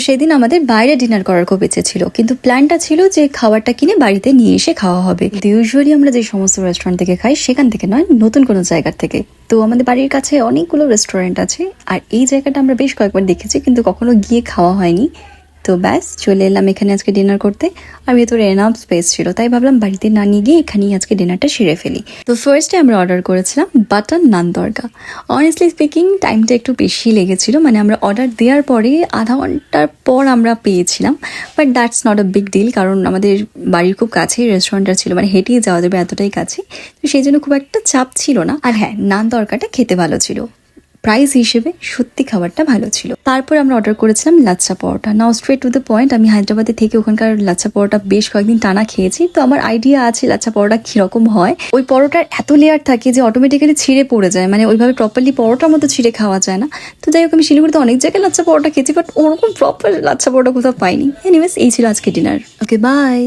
সেদিন আমাদের বাইরে ডিনার করার খুব ইচ্ছে ছিল, কিন্তু প্ল্যানটা ছিল যে খাবারটা কিনে বাড়িতে নিয়ে এসে খাওয়া হবে। ইউজুয়ালি আমরা যে সমস্ত রেস্টুরেন্ট থেকে খাই সেখান থেকে নয়, নতুন কোনো জায়গার থেকে। তো আমাদের বাড়ির কাছে অনেকগুলো রেস্টুরেন্ট আছে, আর এই জায়গাটা আমরা বেশ কয়েকবার দেখেছি কিন্তু কখনো গিয়ে খাওয়া হয়নি। তো ব্যাস চলে এলাম এখানে আজকে ডিনার করতে। আর ভেতরে এনাফ স্পেস ছিল, তাই ভাবলাম বাড়িতে না নিয়ে গিয়ে এখানেই আজকে ডিনারটা সেরে ফেলি। তো ফার্স্টে আমরা অর্ডার করেছিলাম বাটার নান তড়কা। অনেস্টলি স্পিকিং টাইমটা একটু বেশি লেগেছিল, মানে আমরা অর্ডার দেওয়ার পরে আধা ঘন্টার পর আমরা পেয়েছিলাম। But that's not a big deal, কারণ আমাদের বাড়ির খুব কাছেই রেস্টুরেন্টটা ছিল, মানে হেঁটেই যাওয়া যাবে এতটাই কাছে। তো সেই জন্য খুব একটা চাপ ছিল না। আর হ্যাঁ, নান তড়কাটা খেতে ভালো ছিল, প্রাইস হিসেবে সত্যি খাবারটা ভালো ছিল। তারপর আমরা অর্ডার করেছিলাম লাচ্ছা পরোটা। নাও স্ট্রেট টু দ্য পয়েন্ট, আমি হায়দ্রাবাদে থেকে ওখানকার লাচ্ছা পরোটা বেশ কয়েকদিন টানা খেয়েছি, তো আমার আইডিয়া আছে লাচ্ছা পরোটা কিরকম হয়। ওই পরোটার এত লেয়ার থাকে যে অটোমেটিক্যালি ছিঁড়ে পড়ে যায়, মানে ওইভাবে প্রপারলি পরোটার মতো ছিঁড়ে খাওয়া যায় না। তো যাই হোক, আমি শিলিগুড়িতে অনেক জায়গায় লাচ্ছা পরোটা খেয়েছি, বাট ওরকম প্রপার লাচ্ছা পরোটা কোথাও পাইনি। এনিওয়েজ, এই ছিল আজকে ডিনার। Okay, by.